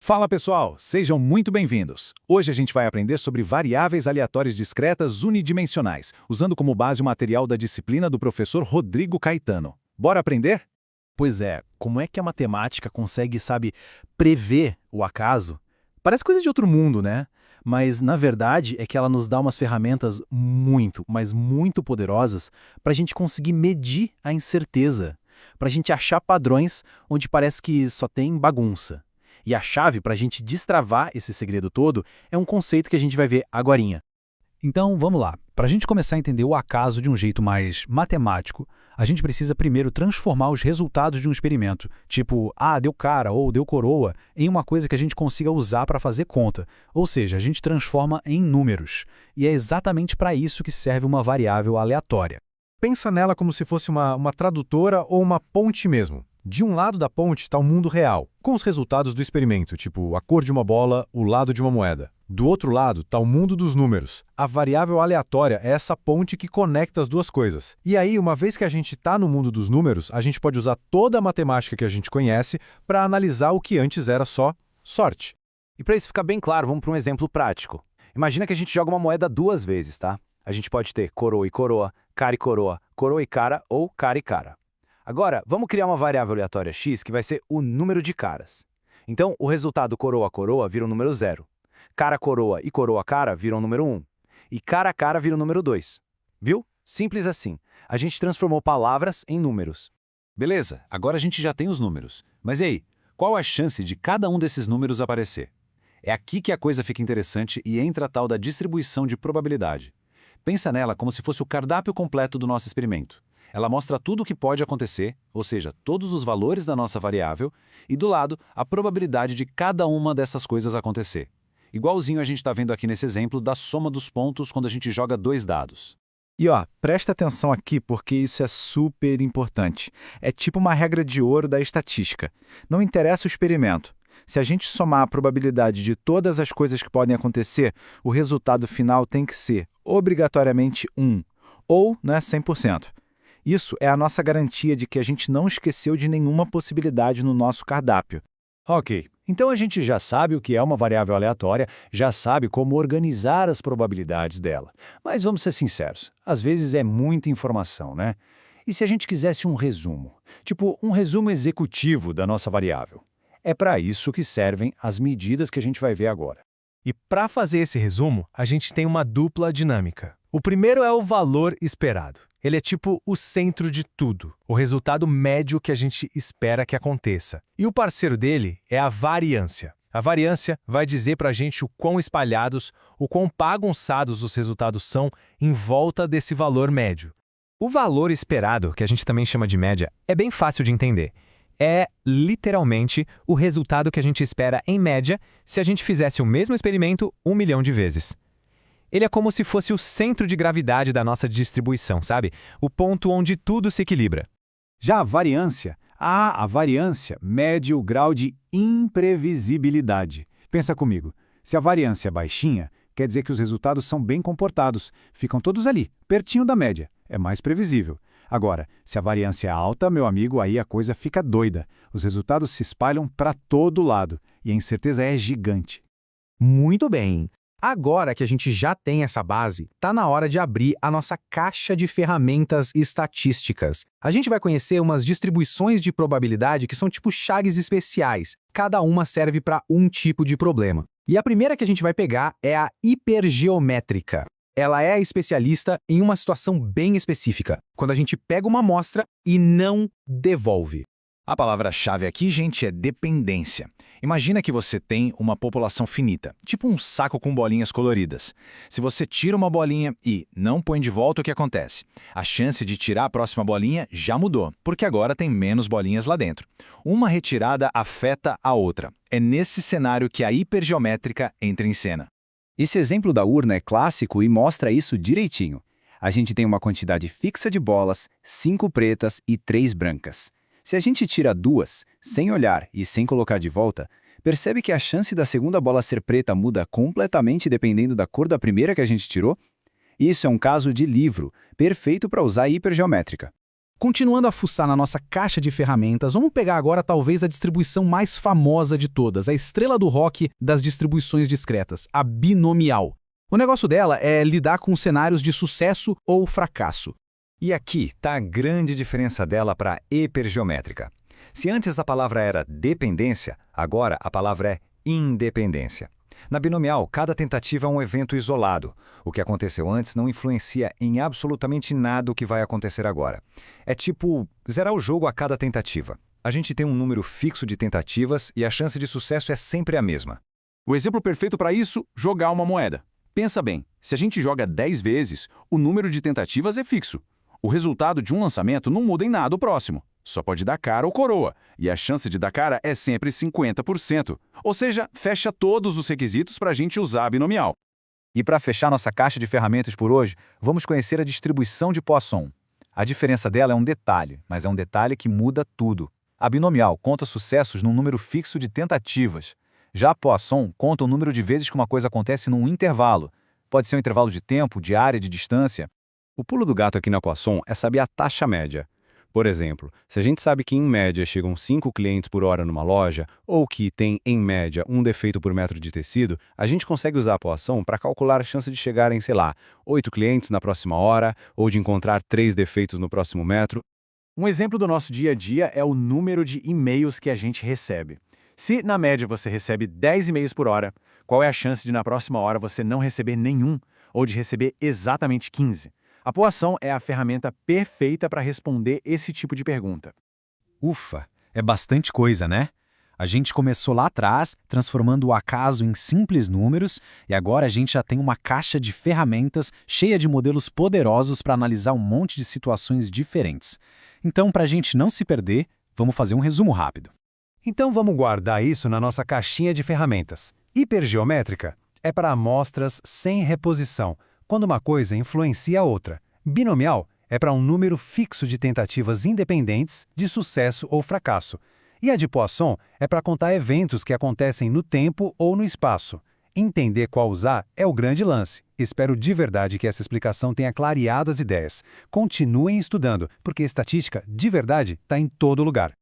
Fala pessoal, sejam muito bem-vindos. Hoje a gente vai aprender sobre variáveis aleatórias discretas unidimensionais, usando como base o material da disciplina do professor Rodrigo Caetano. Bora aprender? Pois é, como é que a matemática consegue, prever o acaso? Parece coisa de outro mundo, né? Mas, na verdade, é que ela nos dá umas ferramentas muito, mas muito poderosas para a gente conseguir medir a incerteza, para a gente achar padrões onde parece que só tem bagunça. E a chave para a gente destravar esse segredo todo é um conceito que a gente vai ver agorinha. Então, vamos lá. Para a gente começar a entender o acaso de um jeito mais matemático, a gente precisa primeiro transformar os resultados de um experimento, tipo, deu cara ou deu coroa, em uma coisa que a gente consiga usar para fazer conta. Ou seja, a gente transforma em números. E é exatamente para isso que serve uma variável aleatória. Pensa nela como se fosse uma tradutora ou uma ponte mesmo. De um lado da ponte está o mundo real, com os resultados do experimento, tipo a cor de uma bola, o lado de uma moeda. Do outro lado está o mundo dos números. A variável aleatória é essa ponte que conecta as duas coisas. E aí, uma vez que a gente está no mundo dos números, a gente pode usar toda a matemática que a gente conhece para analisar o que antes era só sorte. E para isso ficar bem claro, vamos para um exemplo prático. Imagina que a gente joga uma moeda duas vezes, tá? A gente pode ter coroa e coroa, coroa e cara ou cara e cara. Agora, vamos criar uma variável aleatória x que vai ser o número de caras. Então, o resultado coroa-coroa vira o número 0. Cara-coroa e coroa-cara viram o número 1. E cara-cara vira o número 2. Viu? Simples assim. A gente transformou palavras em números. Beleza, agora a gente já tem os números. Mas e aí, qual a chance de cada um desses números aparecer? É aqui que a coisa fica interessante e entra a tal da distribuição de probabilidade. Pensa nela como se fosse o cardápio completo do nosso experimento. Ela mostra tudo o que pode acontecer, ou seja, todos os valores da nossa variável, e do lado, a probabilidade de cada uma dessas coisas acontecer. Igualzinho a gente está vendo aqui nesse exemplo da soma dos pontos quando a gente joga dois dados. E presta atenção aqui porque isso é super importante. É tipo uma regra de ouro da estatística. Não interessa o experimento. Se a gente somar a probabilidade de todas as coisas que podem acontecer, o resultado final tem que ser, obrigatoriamente, 1. Ou 100%. Isso é a nossa garantia de que a gente não esqueceu de nenhuma possibilidade no nosso cardápio. Ok, então a gente já sabe o que é uma variável aleatória, já sabe como organizar as probabilidades dela. Mas vamos ser sinceros, às vezes é muita informação, né? E se a gente quisesse um resumo? Tipo, um resumo executivo da nossa variável? É para isso que servem as medidas que a gente vai ver agora. E para fazer esse resumo, a gente tem uma dupla dinâmica. O primeiro é o valor esperado. Ele é tipo o centro de tudo, o resultado médio que a gente espera que aconteça. E o parceiro dele é a variância. A variância vai dizer para a gente o quão espalhados, o quão bagunçados os resultados são em volta desse valor médio. O valor esperado, que a gente também chama de média, é bem fácil de entender. É, literalmente, o resultado que a gente espera em média se a gente fizesse o mesmo experimento 1 milhão de vezes. Ele é como se fosse o centro de gravidade da nossa distribuição, sabe? O ponto onde tudo se equilibra. Já a variância mede o grau de imprevisibilidade. Pensa comigo, se a variância é baixinha, quer dizer que os resultados são bem comportados, ficam todos ali, pertinho da média, é mais previsível. Agora, se a variância é alta, meu amigo, aí a coisa fica doida. Os resultados se espalham para todo lado e a incerteza é gigante. Muito bem! Agora que a gente já tem essa base, tá na hora de abrir a nossa caixa de ferramentas estatísticas. A gente vai conhecer umas distribuições de probabilidade que são tipo chaves especiais. Cada uma serve para um tipo de problema. E a primeira que a gente vai pegar é a hipergeométrica. Ela é a especialista em uma situação bem específica, quando a gente pega uma amostra e não devolve. A palavra-chave aqui, gente, é dependência. Imagina que você tem uma população finita, tipo um saco com bolinhas coloridas. Se você tira uma bolinha e não põe de volta, o que acontece? A chance de tirar a próxima bolinha já mudou, porque agora tem menos bolinhas lá dentro. Uma retirada afeta a outra. É nesse cenário que a hipergeométrica entra em cena. Esse exemplo da urna é clássico e mostra isso direitinho. A gente tem uma quantidade fixa de bolas, 5 pretas e 3 brancas. Se a gente tira 2, sem olhar e sem colocar de volta, percebe que a chance da segunda bola ser preta muda completamente dependendo da cor da primeira que a gente tirou? Isso é um caso de livro, perfeito para usar a hipergeométrica. Continuando a fuçar na nossa caixa de ferramentas, vamos pegar agora talvez a distribuição mais famosa de todas, a estrela do rock das distribuições discretas, a binomial. O negócio dela é lidar com cenários de sucesso ou fracasso. E aqui está a grande diferença dela para a hipergeométrica. Se antes a palavra era dependência, agora a palavra é independência. Na binomial, cada tentativa é um evento isolado. O que aconteceu antes não influencia em absolutamente nada o que vai acontecer agora. É tipo zerar o jogo a cada tentativa. A gente tem um número fixo de tentativas e a chance de sucesso é sempre a mesma. O exemplo perfeito para isso, jogar uma moeda. Pensa bem, se a gente joga 10 vezes, o número de tentativas é fixo. O resultado de um lançamento não muda em nada o próximo. Só pode dar cara ou coroa, e a chance de dar cara é sempre 50%. Ou seja, fecha todos os requisitos para a gente usar a binomial. E para fechar nossa caixa de ferramentas por hoje, vamos conhecer a distribuição de Poisson. A diferença dela é um detalhe, mas é um detalhe que muda tudo. A binomial conta sucessos num número fixo de tentativas. Já a Poisson conta o número de vezes que uma coisa acontece num intervalo. Pode ser um intervalo de tempo, de área, de distância. O pulo do gato aqui na Poisson é saber a taxa média. Por exemplo, se a gente sabe que em média chegam 5 clientes por hora numa loja, ou que tem, em média, um defeito por metro de tecido, a gente consegue usar a Poisson para calcular a chance de chegarem, sei lá, 8 clientes na próxima hora, ou de encontrar 3 defeitos no próximo metro. Um exemplo do nosso dia a dia é o número de e-mails que a gente recebe. Se, na média, você recebe 10 e-mails por hora, qual é a chance de, na próxima hora, você não receber nenhum, ou de receber exatamente 15? A Poisson é a ferramenta perfeita para responder esse tipo de pergunta. Ufa, é bastante coisa, né? A gente começou lá atrás, transformando o acaso em simples números, e agora a gente já tem uma caixa de ferramentas cheia de modelos poderosos para analisar um monte de situações diferentes. Então, para a gente não se perder, vamos fazer um resumo rápido. Então vamos guardar isso na nossa caixinha de ferramentas. Hipergeométrica é para amostras sem reposição, quando uma coisa influencia a outra. Binomial é para um número fixo de tentativas independentes de sucesso ou fracasso. E a de Poisson é para contar eventos que acontecem no tempo ou no espaço. Entender qual usar é o grande lance. Espero de verdade que essa explicação tenha clareado as ideias. Continuem estudando, porque estatística, de verdade, está em todo lugar.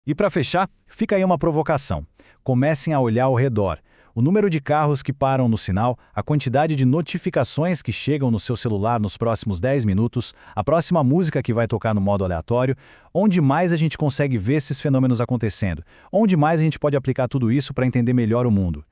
E para fechar, fica aí uma provocação. Comecem a olhar ao redor. O número de carros que param no sinal, a quantidade de notificações que chegam no seu celular nos próximos 10 minutos, a próxima música que vai tocar no modo aleatório, onde mais a gente consegue ver esses fenômenos acontecendo, onde mais a gente pode aplicar tudo isso para entender melhor o mundo.